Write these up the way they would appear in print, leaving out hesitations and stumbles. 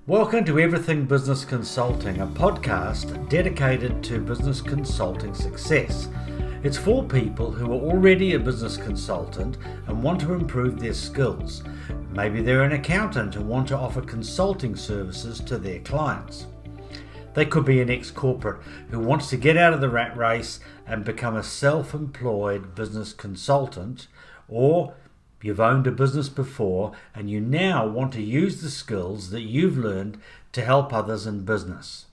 Welcome to Everything Business Consulting, a podcast dedicated to business consulting success. It's for people who are already a business consultant and want to improve their skills. Maybe they're an accountant and want to offer consulting services to their clients. They could be an ex-corporate who wants to get out of the rat race and become a self-employed business consultant, or you've owned a business before and you now want to use the skills that you've learned to help others in business.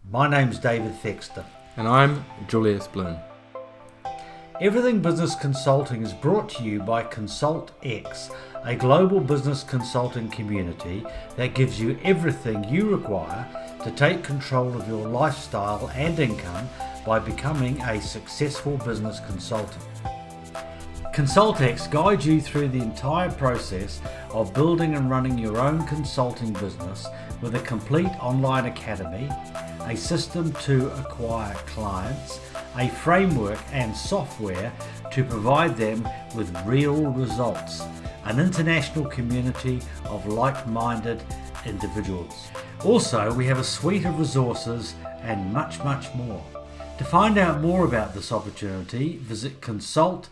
My name's David Thexton. And I'm Julius Bloom. Everything Business Consulting is brought to you by ConsultX, a global business consulting community that gives you everything you require to take control of your lifestyle and income by becoming a successful business consultant. ConsultX guides you through the entire process of building and running your own consulting business with a complete online academy, a system to acquire clients, a framework and software to provide them with real results, an international community of like-minded individuals. Also, we have a suite of resources and much more. To find out more about this opportunity, visit ConsultX.com.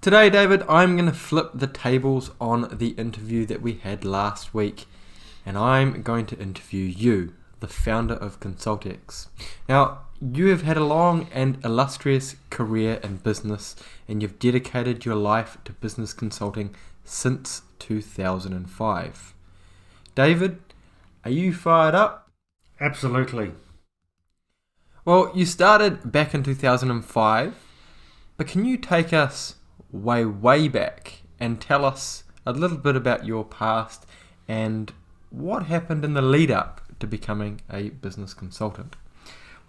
Today, David, I'm going to flip the tables on the interview that we had last week, and I'm going to interview you, the founder of ConsultX. Now, you have had a long and illustrious career in business, and you've dedicated your life to business consulting since 2005. David, are you fired up? Absolutely. Well, you started back in 2005, but can you take us way back and tell us a little bit about your past and what happened in the lead up to becoming a business consultant?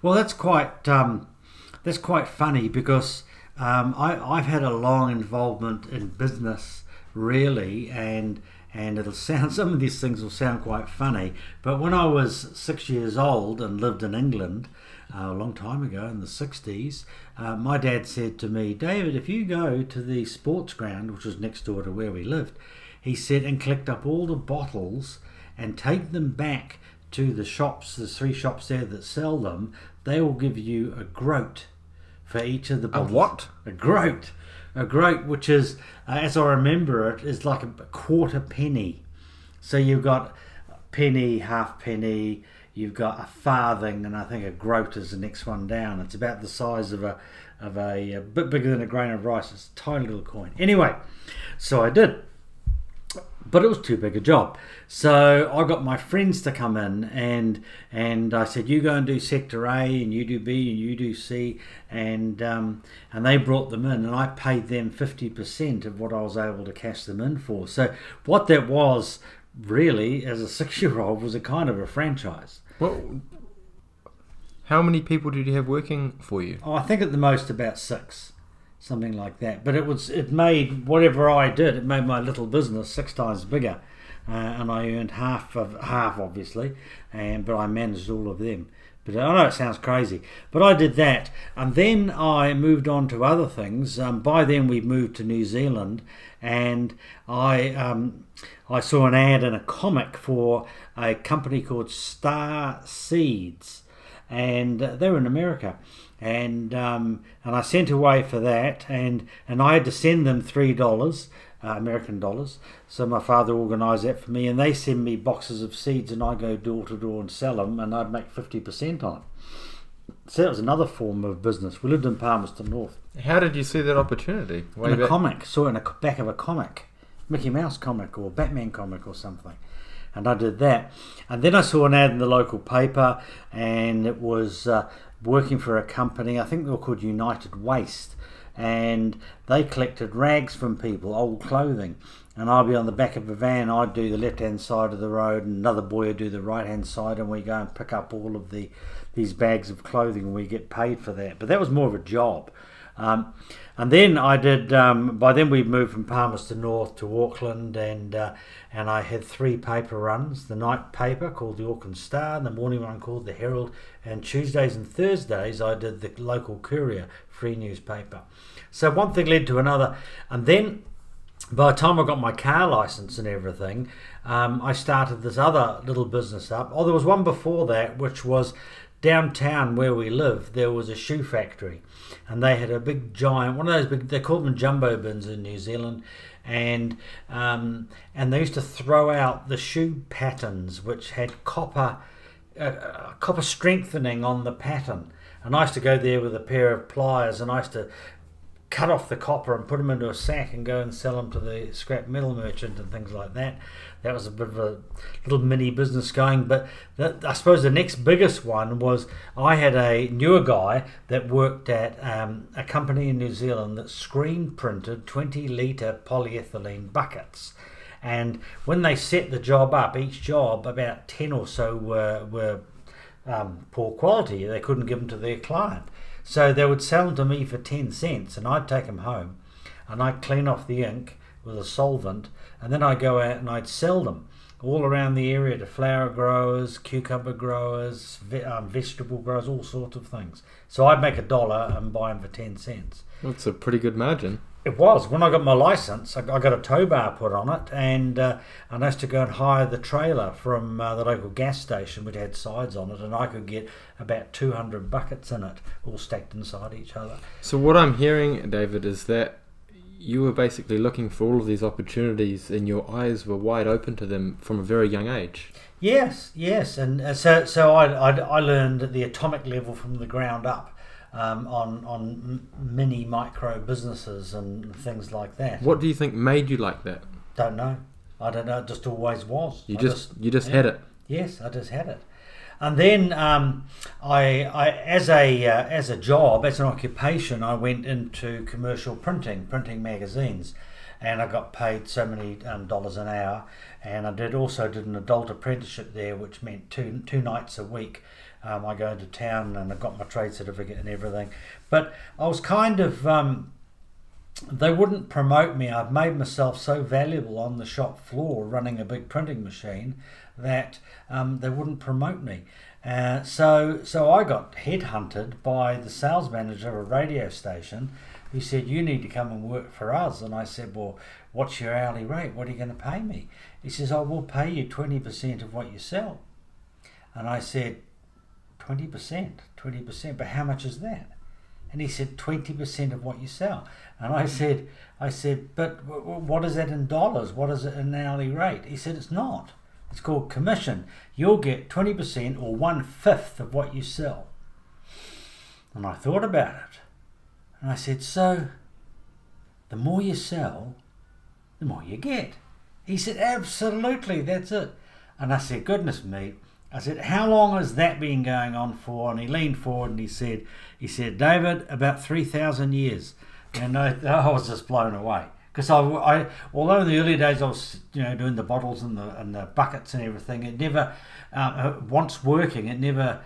Well, that's quite funny because I've had a long involvement in business, really, and it'll sound, some of these things will sound quite funny, but when I was 6 years old and lived in England a long time ago in the 60s, my dad said to me, David, if you go to the sports ground, which was next door to where we lived, he said, and collect up all the bottles and take them back to the shops, there's 3 shops there that sell them, they will give you a groat for each of the bottles. A what? A groat. A groat, which is, as I remember it, is like a quarter penny. So you've got a penny, half penny, you've got a farthing, and I think a groat is the next one down. It's about the size of a bit bigger than a grain of rice. It's a tiny little coin. Anyway, so I did. But it was too big a job. So I got my friends to come in and I said, you go and do sector A and you do B and you do C, and they brought them in and I paid them 50% of what I was able to cash them in for. So what that was really, as a 6-year-old, was a kind of a franchise. Well, how many people did you have working for you? Oh, I think at the most about 6. Something like that, but it made whatever I did, it made my little business 6 times bigger, and I earned half obviously, but I managed all of them. But I know it sounds crazy, but I did that, and then I moved on to other things. By then we moved to New Zealand, and I saw an ad in a comic for a company called Star Seeds, and they were in America. And I sent away for that, and I had to send them $3 American dollars. So my father organised that for me, and they send me boxes of seeds, and I go door to door and sell them, and I'd make 50% on it. So that was another form of business. We lived in Palmerston North. How did you see that opportunity? In a comic, saw it in the back of a comic, Mickey Mouse comic or Batman comic or something. And I did that. And then I saw an ad in the local paper, and it was working for a company, I think they were called United Waste, and they collected rags from people, old clothing. And I'd be on the back of a van, I'd do the left-hand side of the road, and another boy would do the right-hand side, and we go and pick up all of these bags of clothing, and we get paid for that. But that was more of a job. And then I did. By then we moved from Palmerston North to Auckland, and I had 3 paper runs: the night paper called the Auckland Star, and the morning one called the Herald. And Tuesdays and Thursdays I did the local Courier, free newspaper. So one thing led to another, and then by the time I got my car license and everything, I started this other little business up. Oh, there was one before that, which was downtown where we live. There was a shoe factory, and they had a big giant, one of those big, they called them jumbo bins in New Zealand, and they used to throw out the shoe patterns which had copper strengthening on the pattern. And I used to go there with a pair of pliers, and I used to cut off the copper and put them into a sack and go and sell them to the scrap metal merchant and things like that. That was a bit of a little mini business going. But I suppose the next biggest one was I knew a guy that worked at a company in New Zealand that screen printed 20-litre polyethylene buckets. And when they set the job up, each job, about 10 or so were poor quality. They couldn't give them to their client. So they would sell them to me for 10 cents, and I'd take them home and I'd clean off the ink with a solvent, and then I'd go out and I'd sell them all around the area to flower growers, cucumber growers, vegetable growers, all sorts of things. So I'd make $1 and buy them for 10 cents. That's a pretty good margin. It was. When I got my license, I got a tow bar put on it, and I used to go and hire the trailer from the local gas station, which had sides on it, and I could get about 200 buckets in it, all stacked inside each other. So what I'm hearing, David, is that you were basically looking for all of these opportunities, and your eyes were wide open to them from a very young age. Yes, and so I learned at the atomic level from the ground up. On mini micro businesses and things like that. What do you think made you like that? Don't know. I don't know. It just always was. You just had it. Yes, I just had it. And then I as a job, as an occupation, I went into commercial printing magazines, and I got paid so many dollars an hour. And I also did an adult apprenticeship there, which meant two nights a week. I go into town and I got my trade certificate and everything. But I was kind of, they wouldn't promote me. I've made myself so valuable on the shop floor running a big printing machine that they wouldn't promote me. So I got headhunted by the sales manager of a radio station who said, "You need to come and work for us." And I said, "Well, what's your hourly rate? What are you going to pay me?" He says, "I will pay you 20% of what you sell." And I said, 20%, but how much is that? And he said, 20% of what you sell. And I said, but what is that in dollars? What is it in an hourly rate? He said, it's not. It's called commission. You'll get 20% or 1/5 of what you sell. And I thought about it. And I said, so the more you sell, the more you get. He said, absolutely, that's it. And I said, goodness me. I said, how long has that been going on for? And he leaned forward and he said, David, about 3,000 years. And I was just blown away. Because I although in the early days I was doing the bottles and the buckets and everything, it never, once working, it never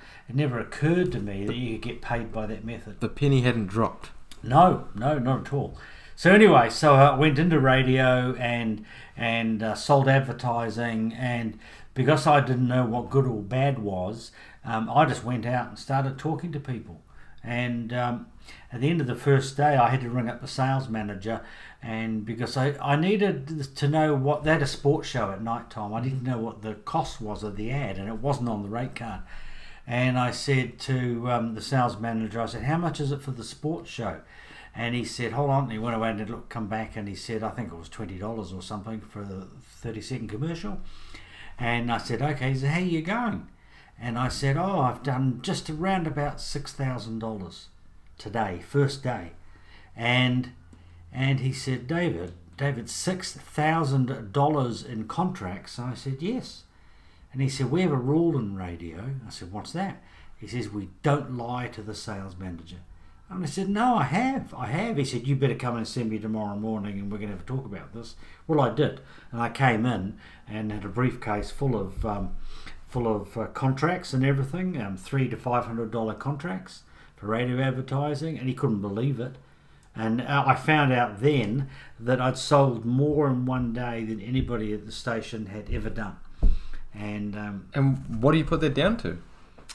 occurred to me that you could get paid by that method. The penny hadn't dropped. No, not at all. So anyway, so I went into radio and sold advertising, and because I didn't know what good or bad was, I just went out and started talking to people. And at the end of the first day, I had to ring up the sales manager, and because I needed to know what, they had a sports show at night time. I didn't know what the cost was of the ad, and it wasn't on the rate card. And I said to the sales manager, I said, how much is it for the sports show? And he said, hold on. And he went away and come back, and he said, I think it was $20 or something for the 30-second commercial. And I said, okay. He said, how are you going? And I said, I've done just around about $6,000 today, first day. And he said, David, $6,000 in contracts? And I said, yes. And he said, we have a rule in radio. I said, what's that? He says, we don't lie to the sales manager. And I said, no, I have. He said, you better come and see me tomorrow morning and we're going to have a talk about this. Well, I did. And I came in and had a briefcase full of contracts and everything, $300 to $500 contracts for radio advertising, and he couldn't believe it. And I found out then that I'd sold more in one day than anybody at the station had ever done. And what do you put that down to?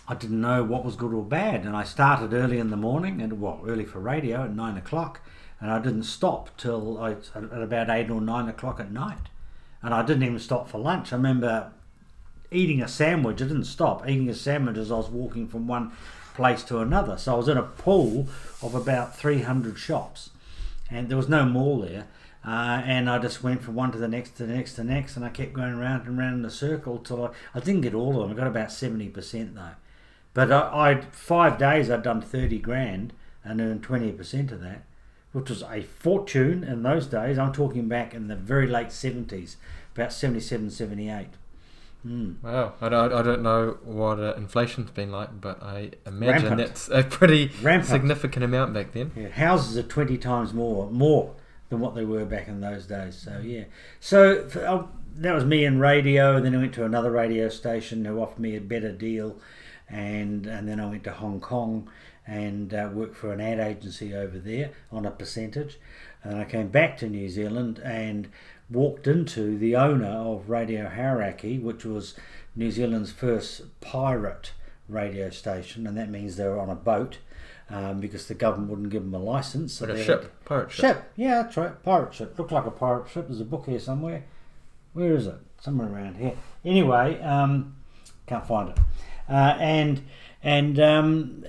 I didn't know what was good or bad, and I started early in the morning, and early for radio at 9 o'clock, and I didn't stop till at about 8 or 9 o'clock at night, and I didn't even stop for lunch. I remember eating a sandwich. I didn't stop eating a sandwich as I was walking from one place to another. So I was in a pool of about 300 shops, and there was no mall there. And I just went from one to the next, to the next, to the next, and I kept going round and round in a circle till I didn't get all of them. I got about 70% though. But I 5 days I'd done 30 grand and earned 20% of that, which was a fortune in those days. I'm talking back in the very late 70s, about 77, 78. Wow, I don't know what inflation's been like, but I imagine Rampant. that's a pretty Rampant. significant amount back then. Yeah, houses are 20 times more than what they were back in those days. So yeah, so that was me in radio. Then I went to another radio station who offered me a better deal, and then I went to Hong Kong and worked for an ad agency over there on a percentage. And I came back to New Zealand and walked into the owner of Radio Hauraki, which was New Zealand's first pirate radio station, and that means they were on a boat because the government wouldn't give them a license. So Like a ship, pirate ship. Ship, yeah, that's right, pirate ship. Looked like a pirate ship. There's a book here somewhere. Where is it? Somewhere around here. Anyway, can't find it.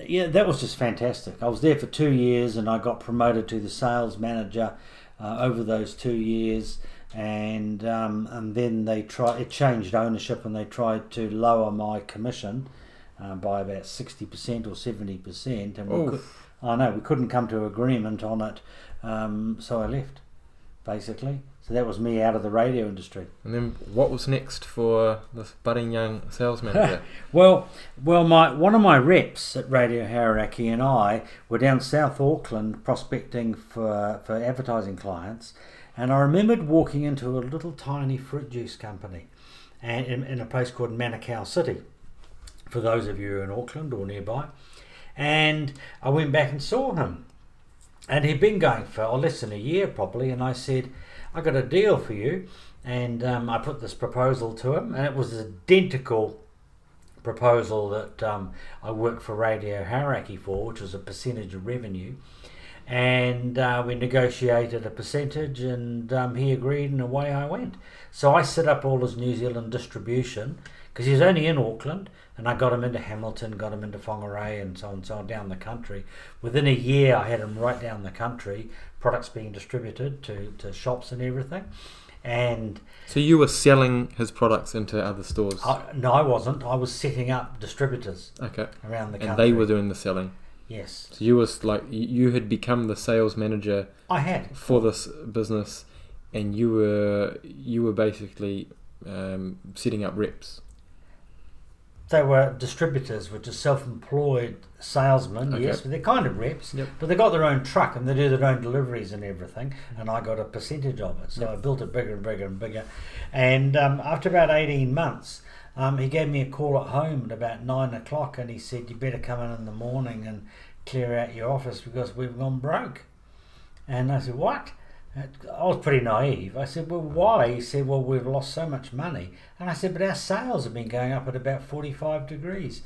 Yeah, that was just fantastic. I was there for 2 years, and I got promoted to the sales manager over those 2 years. And then it changed ownership, and they tried to lower my commission by about 60% or 70%, and we couldn't come to agreement on it, so I left, basically. So that was me out of the radio industry. And then what was next for this budding young sales manager? Well, one of my reps at Radio Hauraki and I were down South Auckland prospecting for advertising clients. And I remembered walking into a little tiny fruit juice company and in a place called Manukau City, for those of you who are in Auckland or nearby. And I went back and saw him. And he'd been going for less than a year probably. And I said, I got a deal for you. And I put this proposal to him. And it was an identical proposal that I worked for Radio Hauraki for, which was a percentage of revenue. And we negotiated a percentage, and he agreed, and away I went. So I set up all his New Zealand distribution, because he was only in Auckland, and I got him into Hamilton, got him into Whangarei, and so on down the country. Within a year, I had him right down the country, products being distributed to shops and everything. And so you were selling his products into other stores? No, I wasn't. I was setting up distributors around the country. And they were doing the selling? Yes. So you had become the sales manager. I had for this business, and you were basically setting up reps. They were distributors, which are self-employed salesmen. Okay. Yes, but they're kind of reps. Yep. But they got their own truck and they do their own deliveries and everything. And I got a percentage of it, so yep. I built it bigger and bigger and bigger. And after about 18 months. He gave me a call at home at about 9 o'clock, and he said, you better come in the morning and clear out your office because we've gone broke. And I said, what? I was pretty naive. I said, well, why? He said, well, we've lost so much money. And I said, but our sales have been going up at about 45 degrees.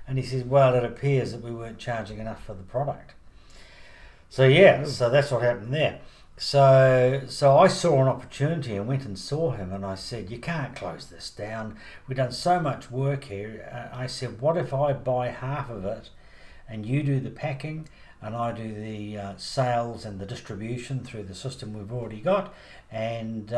And he said, well, it appears that we weren't charging enough for the product. So so that's what happened there. So I saw an opportunity and went and saw him, and I said, you can't close this down. We've done so much work here. I said, what if I buy half of it and you do the packing and I do the sales and the distribution through the system we've already got, and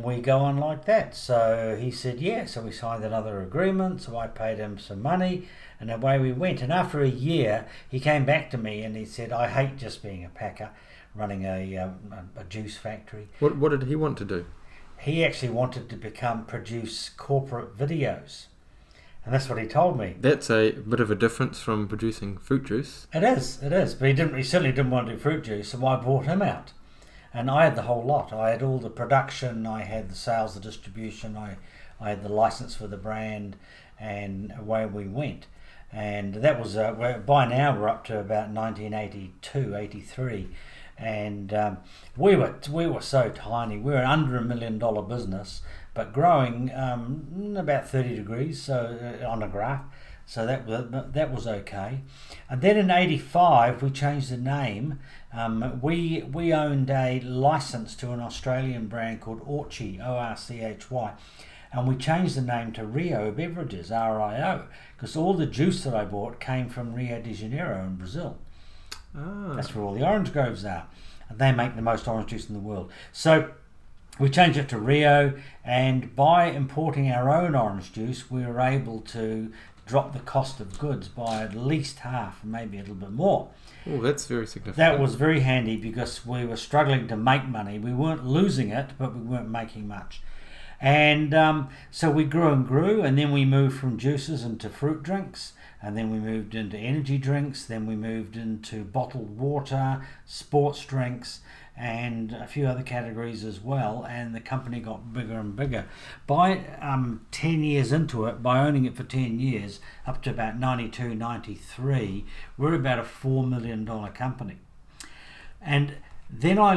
we go on like that. So he said, yeah. So we signed another agreement, so I paid him some money, and away we went. And after a year, he came back to me and he said, I hate just being a packer, running a juice factory. What did he want to do? He actually wanted to produce corporate videos, and that's what he told me. That's a bit of a difference from producing fruit juice. It is, but he certainly didn't want to do fruit juice, so I bought him out, and I had the whole lot. I had all the production, I had the sales, the distribution, I had the license for the brand, and away we went. And that was by now we're up to about 1982, 83. And we were so tiny. We were under $1 million business, but growing about 30 degrees on a graph. So that was okay. And then in '85 we changed the name. We owned a license to an Australian brand called Orchy, Orchy, and we changed the name to Rio Beverages, RIO, because all the juice that I bought came from Rio de Janeiro in Brazil. That's where all the orange groves are. And they make the most orange juice in the world. So we changed it to Rio, and by importing our own orange juice, we were able to drop the cost of goods by at least half, maybe a little bit more. Oh, that's very significant. That was very handy because we were struggling to make money. We weren't losing it, but we weren't making much. And so we grew and grew, and then we moved from juices into fruit drinks, and then we moved into energy drinks, then we moved into bottled water, sports drinks, and a few other categories as well, and the company got bigger and bigger. By 10 years into it, by owning it for 10 years, up to about 92, 93, we're about a $4 million company. And then I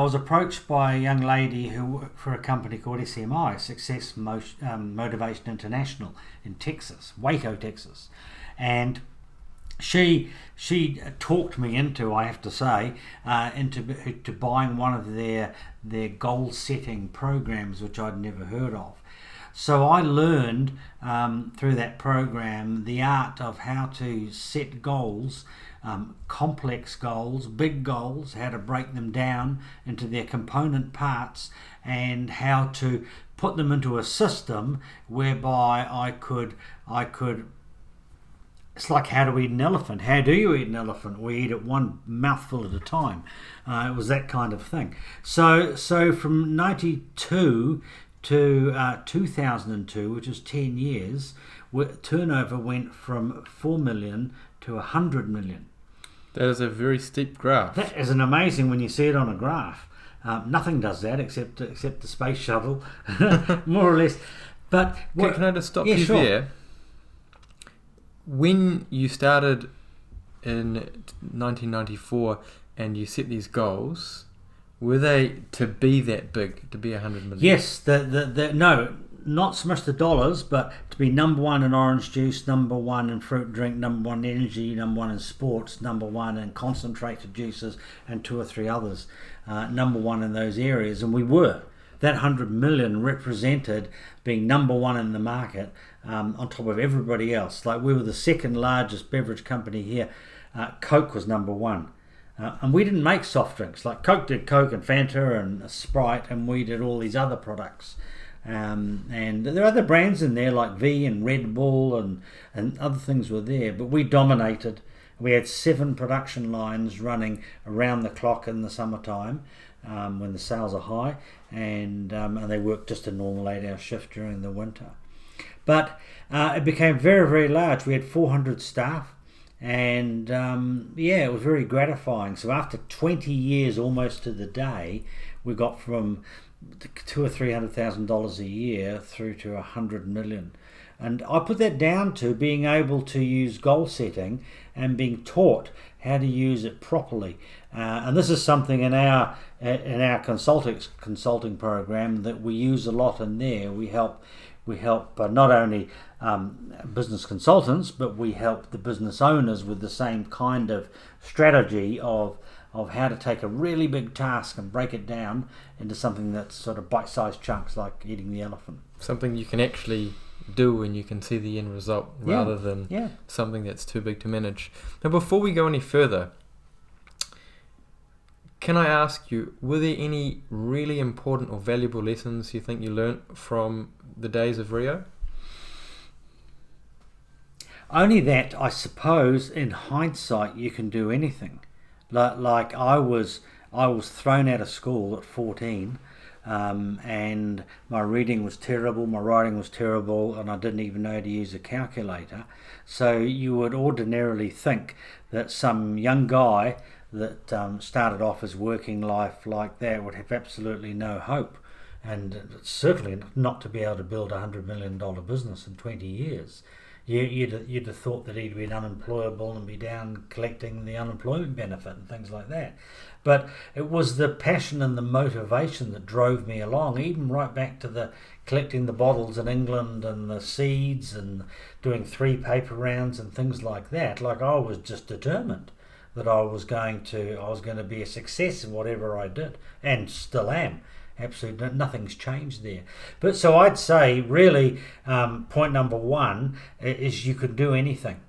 was approached by a young lady who worked for a company called SMI, Success Motivation International, in Texas, Waco, Texas. And she talked me into, I have to say, into buying one of their goal setting programs, which I'd never heard of. So I learned through that program the art of how to set goals, complex goals, big goals, how to break them down into their component parts, and how to put them into a system whereby I could. It's like how to eat an elephant. How do you eat an elephant? We eat it one mouthful at a time. It was that kind of thing. So from 92 to 2002, which is 10 years, turnover went from 4 million to 100 million. That is a very steep graph. That is an amazing when you see it on a graph. Nothing does that except the space shuttle, more or less. But can I just stop you sure. there? When you started in 1994 and you set these goals, were they to be that big, to be 100 million? Yes, no, not so much the dollars, but to be number one in orange juice, number one in fruit drink, number one in energy, number one in sports, number one in concentrated juices, and 2 or 3 others, number one in those areas. And we were. That 100 million represented being number one in the market, on top of everybody else. Like, we were the second largest beverage company here. Coke was number one. And we didn't make soft drinks. Like, Coke did Coke and Fanta and Sprite, and we did all these other products. And there are other brands in there like V and Red Bull and other things were there, but we dominated. We had 7 production lines running around the clock in the summertime when the sales are high, and they work just a normal 8-hour shift during the winter. But it became very, very large. We had 400 staff, and it was very gratifying. So after 20 years, almost to the day, we got from $200,000 or $300,000 a year through to 100 million. And I put that down to being able to use goal setting and being taught how to use it properly. And this is something in our ConsultX consulting program that we use a lot in there. We help not only business consultants, but we help the business owners with the same kind of strategy of how to take a really big task and break it down into something that's sort of bite-sized chunks, like eating the elephant. Something you can actually do and you can see the end result rather than something that's too big to manage. Now, before we go any further, can I ask you, were there any really important or valuable lessons you think you learnt from the days of Rio? Only that, I suppose, in hindsight, you can do anything. Like I was thrown out of school at 14, and my reading was terrible, my writing was terrible, and I didn't even know how to use a calculator. So you would ordinarily think that some young guy that started off his working life like that would have absolutely no hope, and certainly not to be able to build $100 million business in 20 years. You'd have thought that he'd been unemployable and be down collecting the unemployment benefit and things like that. But it was the passion and the motivation that drove me along, even right back to the collecting the bottles in England and the seeds and doing 3 paper rounds and things like that. Like, I was just determined that I was going to be a success in whatever I did, and still am. Absolutely nothing's changed there. But so I'd say really point number 1 is you can do anything.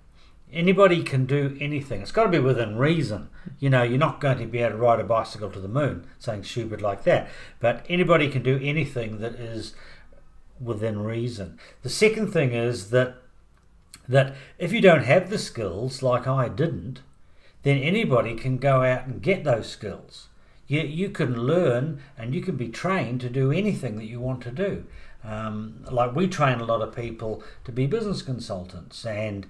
Anybody can do anything. It's got to be within reason. You're not going to be able to ride a bicycle to the moon, something stupid like that. But anybody can do anything that is within reason. The second thing is that if you don't have the skills, like I didn't, then anybody can go out and get those skills. You can learn and you can be trained to do anything that you want to do. Like, we train a lot of people to be business consultants, and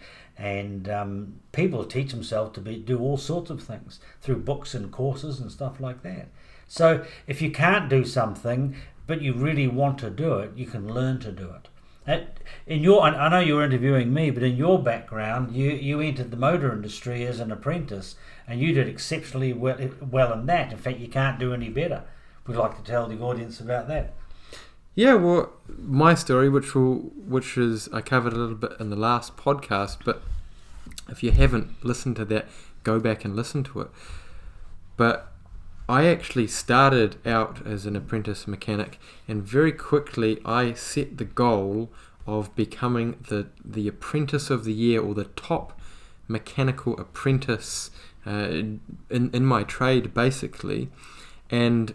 people teach themselves to do all sorts of things through books and courses and stuff like that. So if you can't do something but you really want to do it, you can learn to do it. I know you were interviewing me, but in your background, you entered the motor industry as an apprentice, and you did exceptionally well in that. In fact, you can't do any better. We'd like to tell the audience about that. Yeah, well, my story, which is I covered a little bit in the last podcast, but if you haven't listened to that, go back and listen to it. But I actually started out as an apprentice mechanic, and very quickly I set the goal of becoming the apprentice of the year, or the top mechanical apprentice in my trade, basically. And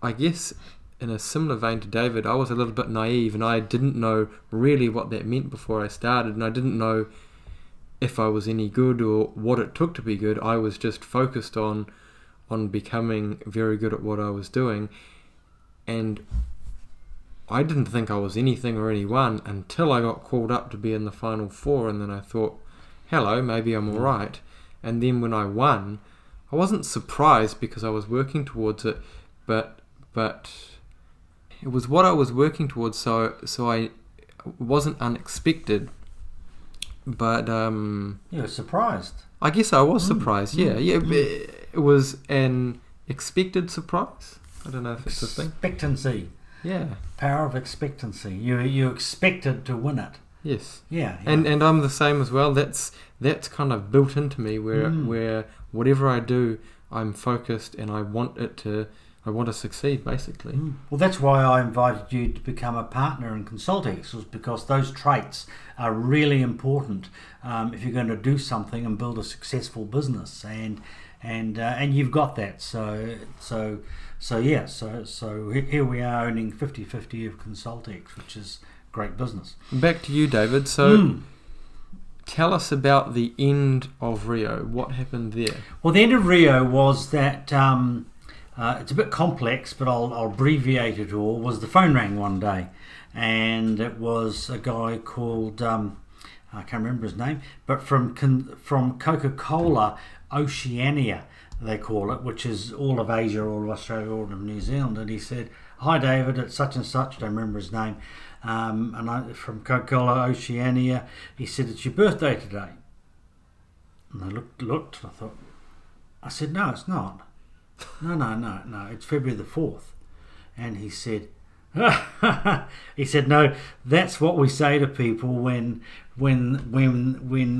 I guess in a similar vein to David, I was a little bit naive, and I didn't know really what that meant before I started, and I didn't know if I was any good or what it took to be good. I was just focused on becoming very good at what I was doing, and I didn't think I was anything or anyone until I got called up to be in the final 4, and then I thought, hello, maybe I'm alright. And then when I won, I wasn't surprised because I was working towards it, but it was what I was working towards, so I wasn't unexpected. But you were surprised. I guess I was surprised. Yeah. It was an expected surprise. I don't know if it's a thing. Expectancy. Yeah. Power of expectancy. You expected to win it. Yes. Yeah. And I'm the same as well. That's kind of built into me, where whatever I do, I'm focused and I want to succeed, basically. Well, that's why I invited you to become a partner in ConsultX, was because those traits are really important if you're going to do something and build a successful business, and you've got that. So here we are owning 50-50 of ConsultX, which is great business. Back to you, David. So tell us about the end of Rio. What happened there? Well, the end of Rio was that it's a bit complex, but I'll abbreviate it all. Was the phone rang one day, and it was a guy called I can't remember his name, but from CocaCola Oceania, they call it, which is all of Asia, all of Australia, all of New Zealand. And he said, "Hi David, it's such and such." I don't remember his name. From Coca-Cola Oceania. He said, "It's your birthday today." And I looked. I said, "No, it's not. No, it's February the 4th. And he said, "No, that's what we say to people when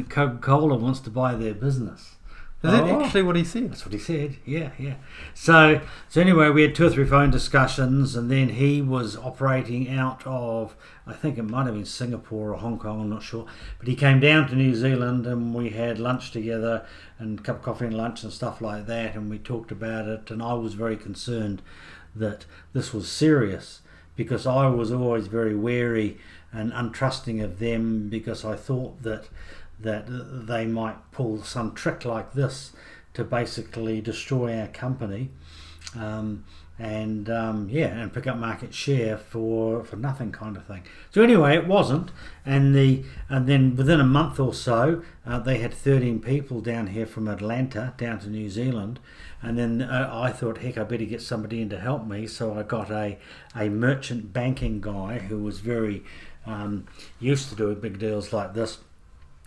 Coca-Cola wants to buy their business." Is that actually what he said? That's what he said, yeah. So anyway, we had 2 or 3 phone discussions, and then he was operating out of, I think it might have been Singapore or Hong Kong, I'm not sure. But he came down to New Zealand, and we had lunch together, and a cup of coffee and lunch and stuff like that, and we talked about it, and I was very concerned that this was serious, because I was always very wary and untrusting of them, because I thought that they might pull some trick like this to basically destroy our company, and pick up market share for nothing, kind of thing. So anyway, it wasn't, and then within a month or so, they had 13 people down here from Atlanta down to New Zealand, and then I thought, heck, I better get somebody in to help me. So I got a merchant banking guy who was very used to doing big deals like this.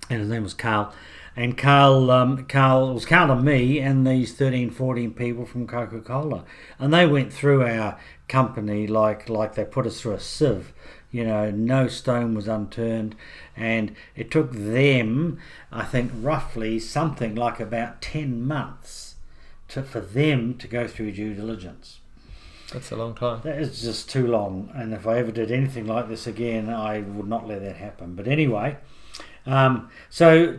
And his name was Carl, And Carl, it was Carl and me and these 13, 14 people from CocaCola, and they went through our company like they put us through a sieve. No stone was unturned, and it took them, I think, roughly something like about 10 months for them to go through due diligence. That's a long time. That is just too long, and if I ever did anything like this again, I would not let that happen. But anyway, so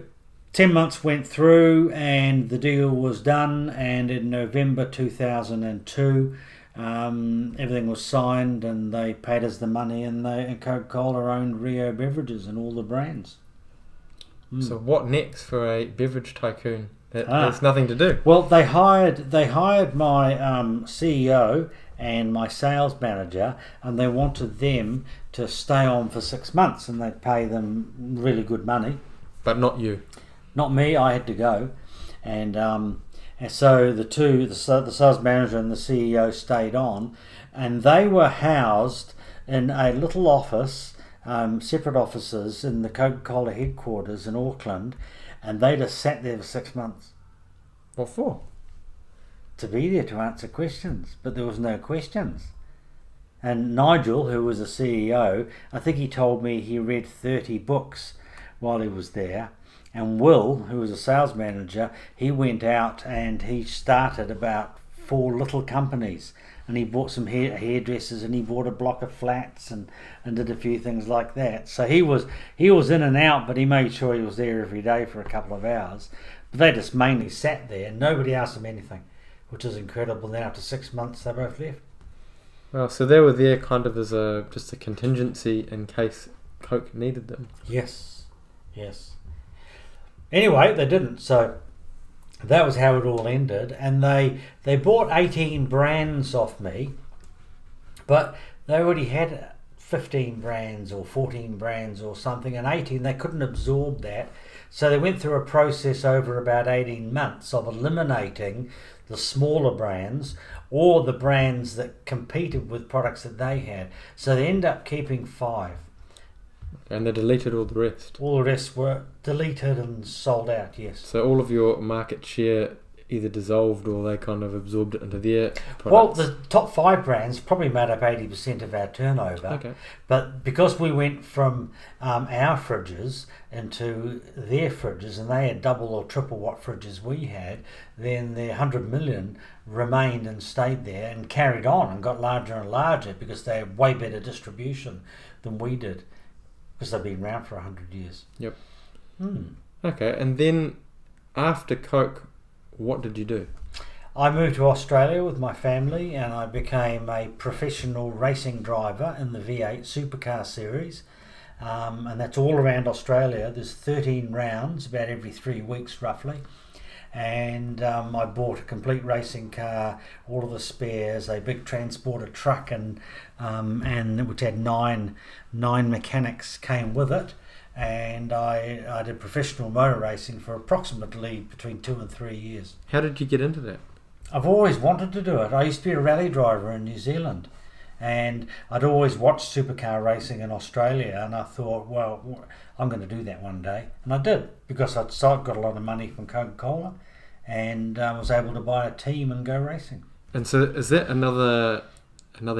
10 months went through, and the deal was done, and in November 2002, everything was signed, and they paid us the money, and Coca-Cola owned Rio Beverages and all the brands. So what next for a beverage tycoon that has nothing to do? Well, they hired my CEO and my sales manager, and they wanted them to stay on for 6 months, and they'd pay them really good money. But not you. Not me. I had to go, and so the sales manager and the CEO stayed on, and they were housed in a little office, separate offices in the Coca-Cola headquarters in Auckland, and they just sat there for 6 months. What for? To be there to answer questions, but there was no questions. And Nigel, who was the CEO, I think he told me he read 30 books while he was there. And Will, who was a sales manager, he went out and he started about 4 little companies, and he bought some hairdressers, and he bought a block of flats, and did a few things like that. So he was in and out, but he made sure he was there every day for a couple of hours. But they just mainly sat there, and nobody asked them anything, which is incredible. Then after 6 months, they both left. Well, so they were there kind of as just a contingency in case Coke needed them. Yes. Anyway, they didn't, so that was how it all ended. And they bought 18 brands off me, but they already had 15 brands or 14 brands or something, and 18, they couldn't absorb that. So they went through a process over about 18 months of eliminating the smaller brands or the brands that competed with products that they had. So they ended up keeping 5. And they deleted all the rest. All the rest were deleted and sold out, yes. So all of your market share either dissolved or they kind of absorbed it into their products? Well, the top 5 brands probably made up 80% of our turnover. Okay. But because we went from our fridges into their fridges, and they had double or triple what fridges we had, then the 100 million remained and stayed there and carried on and got larger and larger because they had way better distribution than we did. Because they've been around for 100 years. Yep. Okay, and then after Coke, what did you do? I moved to Australia with my family, and I became a professional racing driver in the V8 Supercar series. And that's all around Australia. There's 13 rounds, about every 3 weeks roughly. And I bought a complete racing car, all of the spares, a big transporter truck, and which had nine mechanics came with it. And I did professional motor racing for approximately between 2 and 3 years. How did you get into that? I've always wanted to do it. I used to be a rally driver in New Zealand, and I'd always watched supercar racing in Australia, and I thought, well, I'm going to do that one day. And I did, because I'd got a lot of money from Coca-Cola, and was able to buy a team and go racing. And so is that another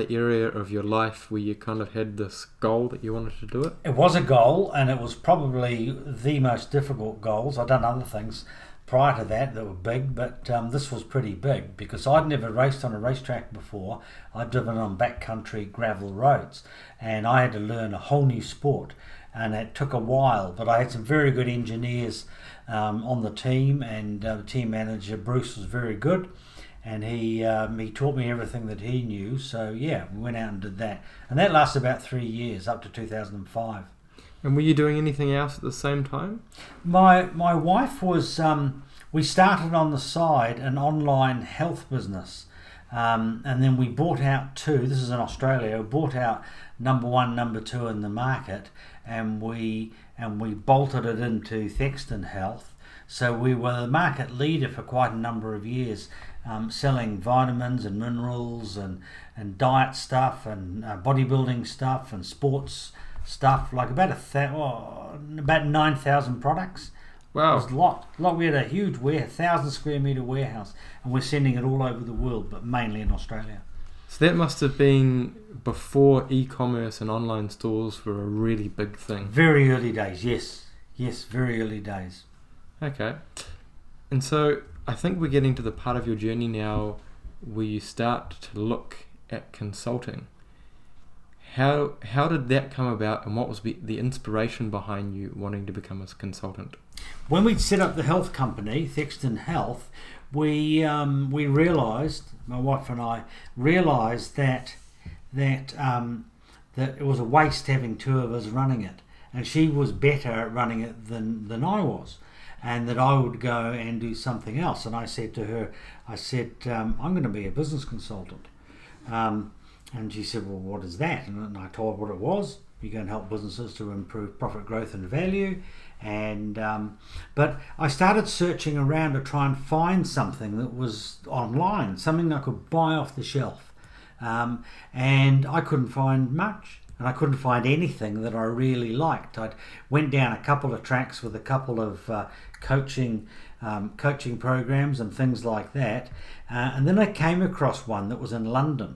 area of your life where you kind of had this goal that you wanted to do it? It was a goal, and it was probably the most difficult goals. I'd done other things prior to that were big, but this was pretty big because I'd never raced on a racetrack before. I'd driven on backcountry gravel roads, and I had to learn a whole new sport, and it took a while, but I had some very good engineers on the team, and the team manager Bruce was very good, and he taught me everything that he knew. So yeah, we went out and did that, and that lasted about 3 years, up to 2005. And were you doing anything else at the same time? My wife was, we started on the side an online health business, and then we bought out 2, this is in Australia, we bought out number 1, number 2 in the market, and we bolted it into Thexton Health. So we were the market leader for quite a number of years, selling vitamins and minerals and diet stuff and bodybuilding stuff and sports stuff, like about 9,000 products Wow. It was a lot. We had a huge 1,000 square metre warehouse, and we're sending it all over the world, but mainly in Australia. So that must have been before e-commerce and online stores were a really big thing. Very early days, yes. Yes, very early days. Okay. And so I think we're getting to the part of your journey now where you start to look at consulting. How did that come about, and what was the inspiration behind you wanting to become a consultant? When we set up the health company, Thexton Health, we realised, my wife and I realised that it was a waste having two of us running it, and she was better at running it than I was, and that I would go and do something else. And I said to her, I'm going to be a business consultant. And she said, well, what is that? And I told her what it was. You go and help businesses to improve profit growth and value. And but I started searching around to try and find something that was online, something that I could buy off the shelf. And I couldn't find much. And I couldn't find anything that I really liked. I went down a couple of tracks with a couple of coaching programs and things like that. And then I came across one that was in London.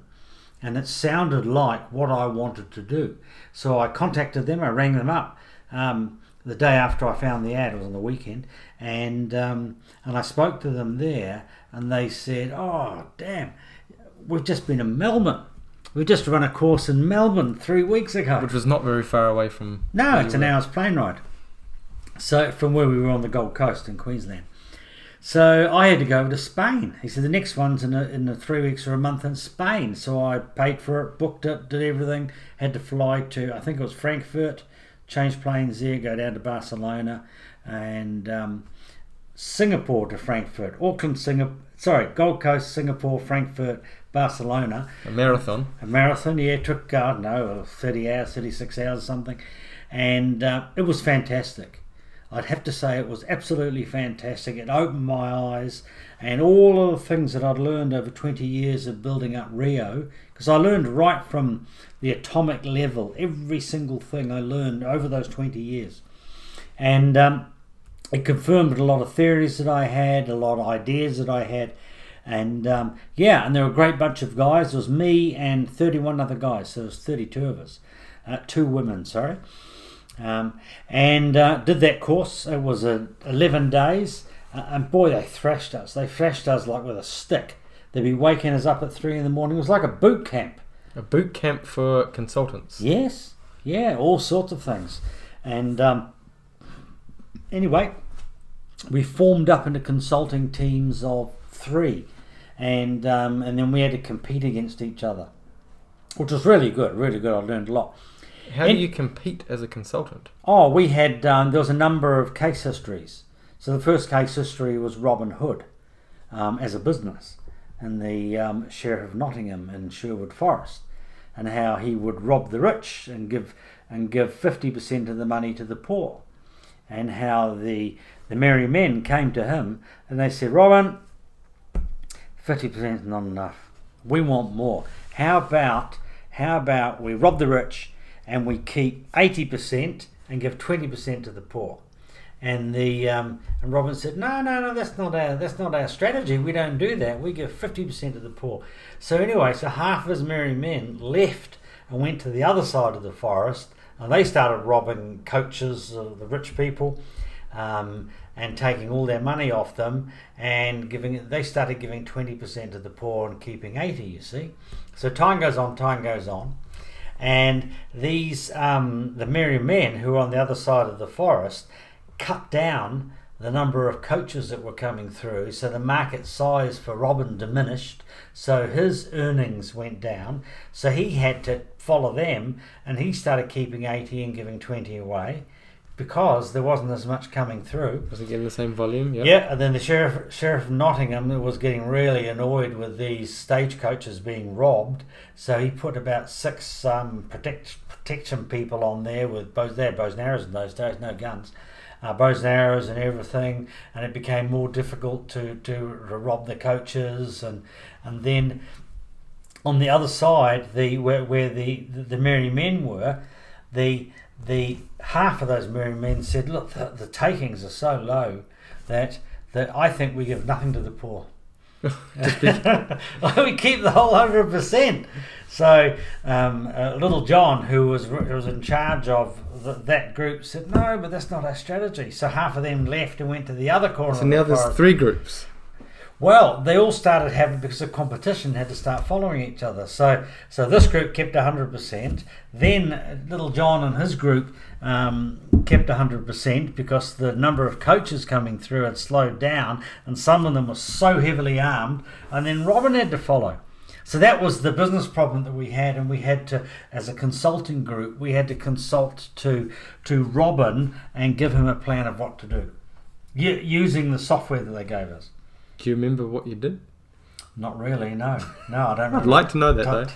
And it sounded like what I wanted to do. So I contacted them, I rang them up the day after I found the ad, it was on the weekend, and I spoke to them there, and they said, oh, damn, we've just been in Melbourne. We've just run a course in Melbourne 3 weeks ago. Which was not very far away from... No, it's an hour's plane ride. So from where we were on the Gold Coast in Queensland. So I had to go to Spain. He said the next one's in the 3 weeks or a month in Spain. So I paid for it, booked it, did everything. Had to fly to, I think it was Frankfurt, change planes there, go down to Barcelona, and Singapore to Frankfurt. Gold Coast, Singapore, Frankfurt, Barcelona. A marathon. Yeah. Took, 30 hours, 36 hours, something. And it was fantastic. I'd have to say it was absolutely fantastic. It opened my eyes, and all of the things that I'd learned over 20 years of building up Rio, because I learned right from the atomic level, every single thing I learned over those 20 years. And it confirmed a lot of theories that I had, a lot of ideas that I had. And and there were a great bunch of guys. There was me and 31 other guys, so there was 32 of us. 2 women, sorry. Did that course. It was 11 days, and boy, they thrashed us. They thrashed us like with a stick. They'd be waking us up at 3 a.m. It was like a boot camp. A boot camp for consultants. Yes, yeah, all sorts of things. And anyway, we formed up into consulting teams of 3, and then we had to compete against each other, which was really good. Really good. I learned a lot. How do you compete as a consultant? Oh, we had, there was a number of case histories. So the first case history was Robin Hood as a business, and the Sheriff of Nottingham in Sherwood Forest, and how he would rob the rich and give 50% of the money to the poor, and how the merry men came to him and they said, Robin, 50% is not enough. We want more. How about we rob the rich and we keep 80% and give 20% to the poor? And and Robin said, no, that's not our strategy. We don't do that. We give 50% to the poor. So anyway, half of his merry men left and went to the other side of the forest, and they started robbing coaches of the rich people, and taking all their money off them, and they started giving 20% to the poor and keeping 80%. You see, so time goes on. And these the merry men who were on the other side of the forest cut down the number of coaches that were coming through, so the market size for Robin diminished, so his earnings went down, so he had to follow them, and he started keeping 80 and giving 20 away because there wasn't as much coming through. Was it getting the same volume? Yep. Yeah, and then the Sheriff of Nottingham was getting really annoyed with these stagecoaches being robbed, so he put about 6 protection people on there with bows and arrows in those days, no guns. Bows and arrows and everything, and it became more difficult to rob the coaches, and then on the other side, where the merry men were, the half of those merry men said, look, the takings are so low that I think we give nothing to the poor. We keep the whole 100%. So little John, who was in charge of that group, said, no, but that's not our strategy. So half of them left and went to the other corner. So now there's 3 groups. Well, they all started having, because of competition, had to start following each other. So this group kept 100%. Then little John and his group kept 100% because the number of coaches coming through had slowed down, and some of them were so heavily armed. And then Robin had to follow. So that was the business problem that we had, and we had to, as a consulting group, we had to consult to Robin and give him a plan of what to do, using the software that they gave us. Do you remember what you did? Not really, no, I don't. I'd like to know that though.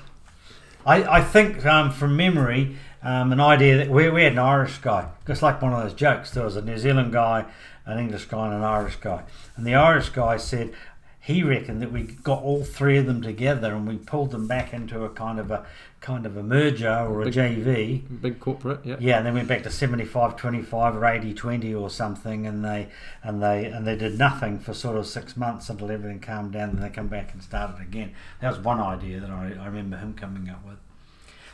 I think from memory, an idea that we had an Irish guy, just like one of those jokes. There was a New Zealand guy, an English guy, and an Irish guy. And the Irish guy said he reckoned that we got all 3 of them together and we pulled them back into a kind of a merger or a JV. Big corporate, yeah. Yeah, and then went back to 75-25 or 80-20 or something, and they did nothing for sort of 6 months until everything calmed down, and they come back and started again. That was one idea that I remember him coming up with.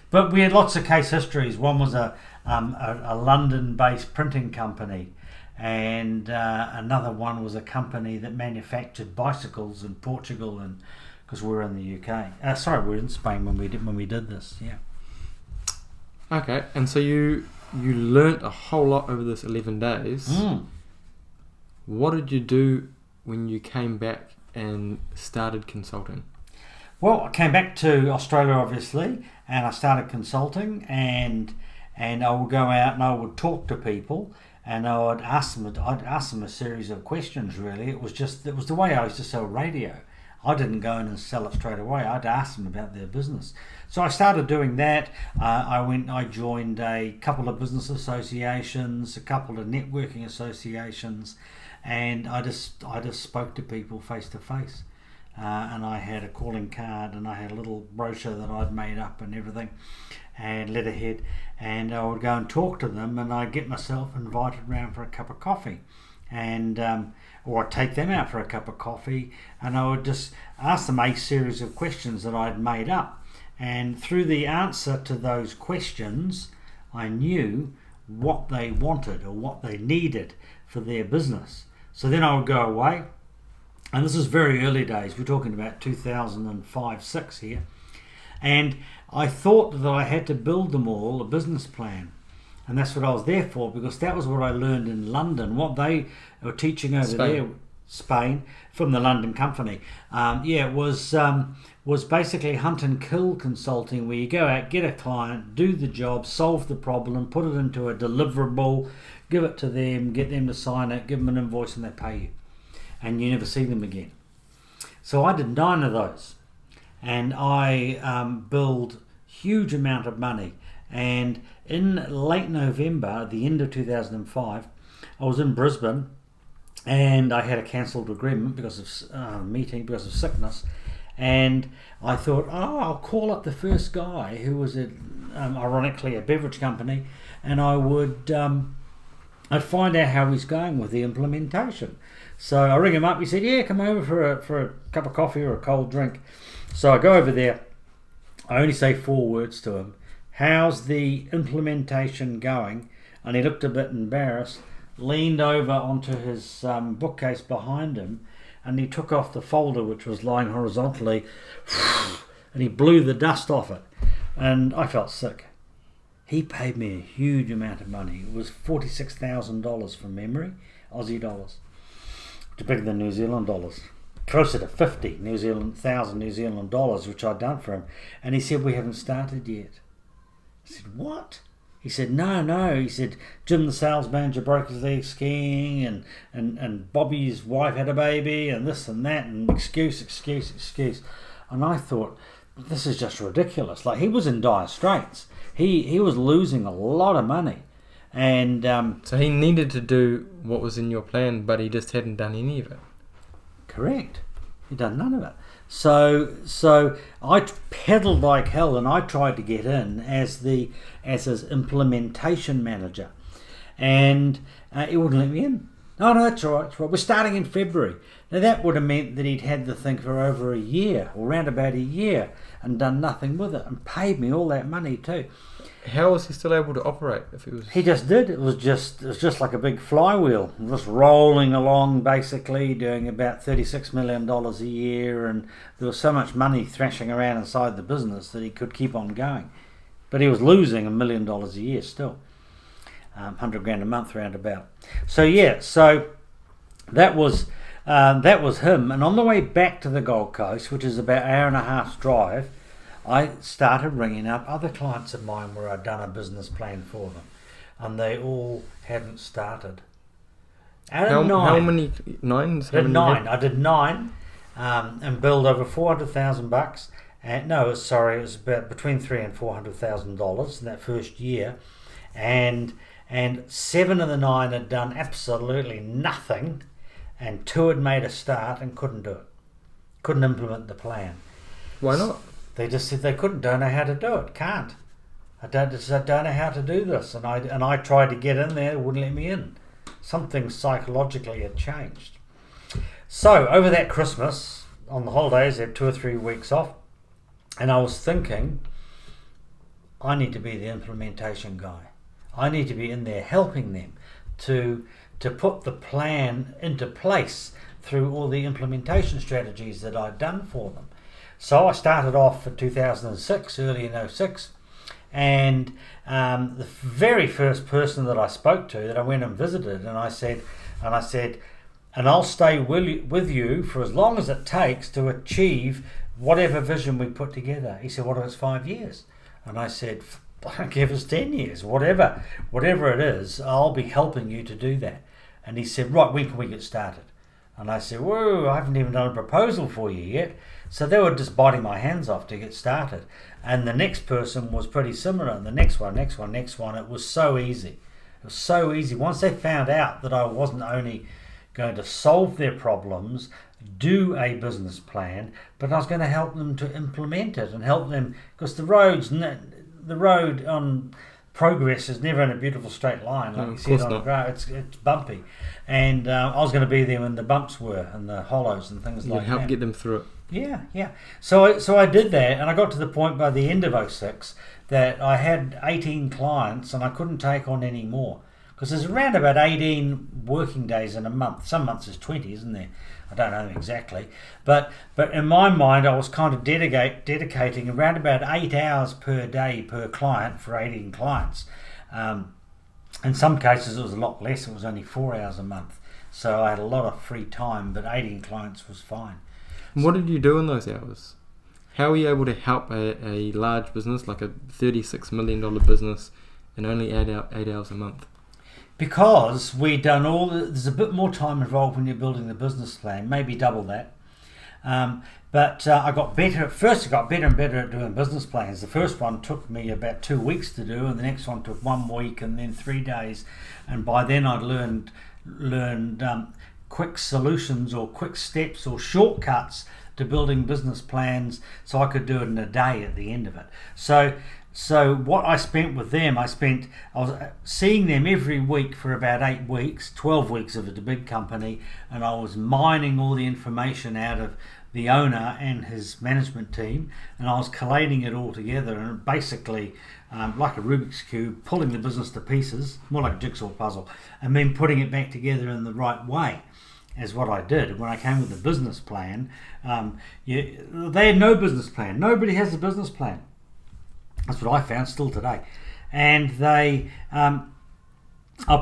But we had lots of case histories. One was a London-based printing company, and another one was a company that manufactured bicycles in Portugal, and because we were in the UK. We were in Spain when we did this. Yeah. Okay, and so you learnt a whole lot over this 11 days. What did you do when you came back and started consulting? Well, I came back to Australia, obviously, and I started consulting, and I would go out and I would talk to people, and I'd ask them a series of questions. Really, it was the way I used to sell radio. I didn't go in and sell it straight away. I'd ask them about their business. So I started doing that. I joined a couple of business associations, a couple of networking associations, and I just spoke to people face to face. And I had a calling card, and I had a little brochure that I'd made up and everything, and letterhead, and I would go and talk to them, and I'd get myself invited round for a cup of coffee, and or I'd take them out for a cup of coffee, and I would just ask them a series of questions that I'd made up, and through the answer to those questions I knew what they wanted or what they needed for their business. So then I would go away, and this is very early days, we're talking about 2005-06 here, and I thought that I had to build them all a business plan. And that's what I was there for, because that was what I learned in London, what they were teaching over there, Spain, from the London company. It was basically hunt and kill consulting, where you go out, get a client, do the job, solve the problem, put it into a deliverable, give it to them, get them to sign it, give them an invoice, and they pay you. And you never see them again. So I did 9 of those, and I billed huge amount of money. And in late November, the end of 2005, I was in Brisbane, and I had a cancelled agreement because of sickness. And I thought, I'll call up the first guy who was ironically a beverage company, and I'd find out how he's going with the implementation. So I ring him up. He said, "Yeah, come over for a cup of coffee or a cold drink." So I go over there. I only say 4 words to him. "How's the implementation going?" And he looked a bit embarrassed, leaned over onto his bookcase behind him, and he took off the folder which was lying horizontally, and he blew the dust off it. And I felt sick. He paid me a huge amount of money. It was $46,000 from memory, Aussie dollars. It's bigger than New Zealand dollars. Closer to 50,000 New Zealand dollars, which I'd done for him. And he said, "We haven't started yet." I said, "What?" He said, No. He said, "Jim, the sales manager, broke his leg skiing, and Bobby's wife had a baby, and this and that, and excuse. And I thought, this is just ridiculous. Like, he was in dire straits. He was losing a lot of money. And so he needed to do what was in your plan, but he just hadn't done any of it. Correct. He'd done none of it. So I pedalled like hell, and I tried to get in as his implementation manager, and he wouldn't let me in. No, that's all right. We're starting in February. Now that would have meant that he'd had the thing for over a year, or around about a year, and done nothing with it, and paid me all that money too. How was he still able to operate if it was? He just did. It was just like a big flywheel, just rolling along, basically doing about $36 million a year, and there was so much money thrashing around inside the business that he could keep on going. But he was losing $1 million a year still, $100,000 a month roundabout. So that was him. And on the way back to the Gold Coast, which is about an hour and a half's drive, I started ringing up other clients of mine where I'd done a business plan for them, and they all hadn't started. How many? Nine? I did nine, and billed over $400,000. And it was about between $300,000 and $400,000 in that first year, and 7 of the 9 had done absolutely nothing, and 2 had made a start and couldn't do it, couldn't implement the plan. Why not? They just said they couldn't, don't know how to do it, can't. I don't know how to do this, and I tried to get in there, it wouldn't let me in. Something psychologically had changed. So over that Christmas, on the holidays, I had 2 or 3 weeks off, and I was thinking, I need to be the implementation guy. I need to be in there helping them to put the plan into place through all the implementation strategies that I'd done for them. So I started off in 2006, early in 06, and the very first person that I spoke to, that I went and visited, and I said, and I'll stay with you for as long as it takes to achieve whatever vision we put together. He said, what if it's 5 years? And I said, give us 10 years, whatever it is, I'll be helping you to do that. And he said, right, when can we get started? And I said, whoa, I haven't even done a proposal for you yet. So they were just biting my hands off to get started. And the next person was pretty similar. And the next one. It was so easy. It was so easy. Once they found out that I wasn't only going to solve their problems, do a business plan, but I was going to help them to implement it and help them, because the road on progress is never in a beautiful straight line like you see it on the road. It's bumpy, and I was going to be there when the bumps were and the hollows and things like that. Help get them through it. Yeah. So I did that, and I got to the point by the end of 06 that I had 18 clients and I couldn't take on any more, because there's around about 18 working days in a month. Some months is 20, isn't there? I don't know exactly, but in my mind I was kind of dedicating around about 8 hours per day per client for 18 clients. In some cases it was a lot less. It was only 4 hours a month, so I had a lot of free time, but 18 clients was fine. What did you do in those hours? How were you able to help a large business like a $36 million business in only 8 hours a month? Because we'd done there's a bit more time involved when you're building the business plan, maybe double that. But I got better. At first I got better and better at doing business plans. The first one took me about 2 weeks to do, and the next one took 1 week, and then 3 days. And by then I'd learned quick solutions or quick steps or shortcuts to building business plans, so I could do it in a day at the end of it. So what I spent with them, I was seeing them every week for about 8 weeks, 12 weeks if it's a big company, and I was mining all the information out of the owner and his management team, and I was collating it all together, and basically like a Rubik's Cube, pulling the business to pieces, more like a jigsaw puzzle, and then putting it back together in the right way. Is what I did. When I came with the business plan, they had no business plan. Nobody has a business plan. That's what I found still today. And I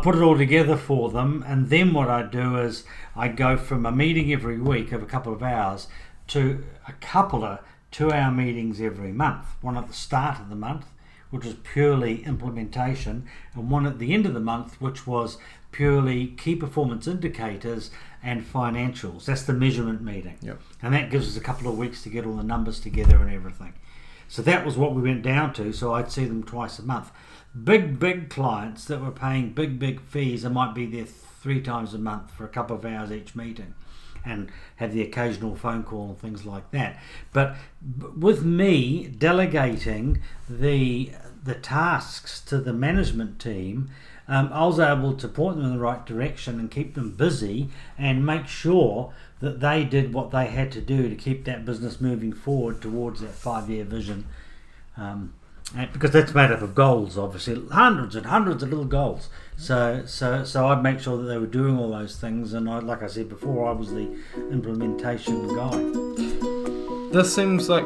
put it all together for them, and then what I do is I go from a meeting every week of a couple of hours to a couple of 2-hour meetings every month. One at the start of the month, which was purely implementation, and one at the end of the month, which was purely key performance indicators and financials. That's the measurement meeting. Yep. And that gives us a couple of weeks to get all the numbers together and everything. So that was what we went down to, so I'd see them twice a month. Big clients that were paying big fees, I might be there 3 times a month for a couple of hours each meeting. and have the occasional phone call and things like that. But with me delegating the tasks to the management team, I was able to point them in the right direction and keep them busy and make sure that they did what they had to do to keep that business moving forward towards that 5-year vision. Because that's made up of goals, obviously, hundreds and hundreds of little goals. So I'd make sure that they were doing all those things, and like I said before, I was the implementation guy. This seems like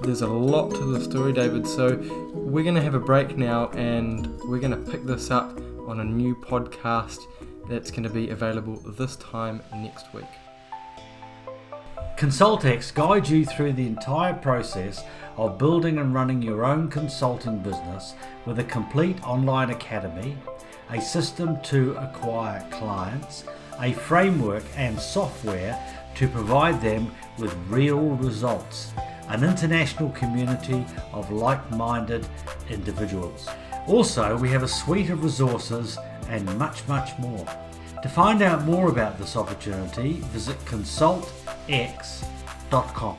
there's a lot to the story, David, so we're going to have a break now and we're going to pick this up on a new podcast that's going to be available this time next week. ConsultX guides you through the entire process of building and running your own consulting business with a complete online academy, a system to acquire clients, a framework and software to provide them with real results, an international community of like-minded individuals. Also, we have a suite of resources and much more. To find out more about this opportunity, visit ConsultX.com.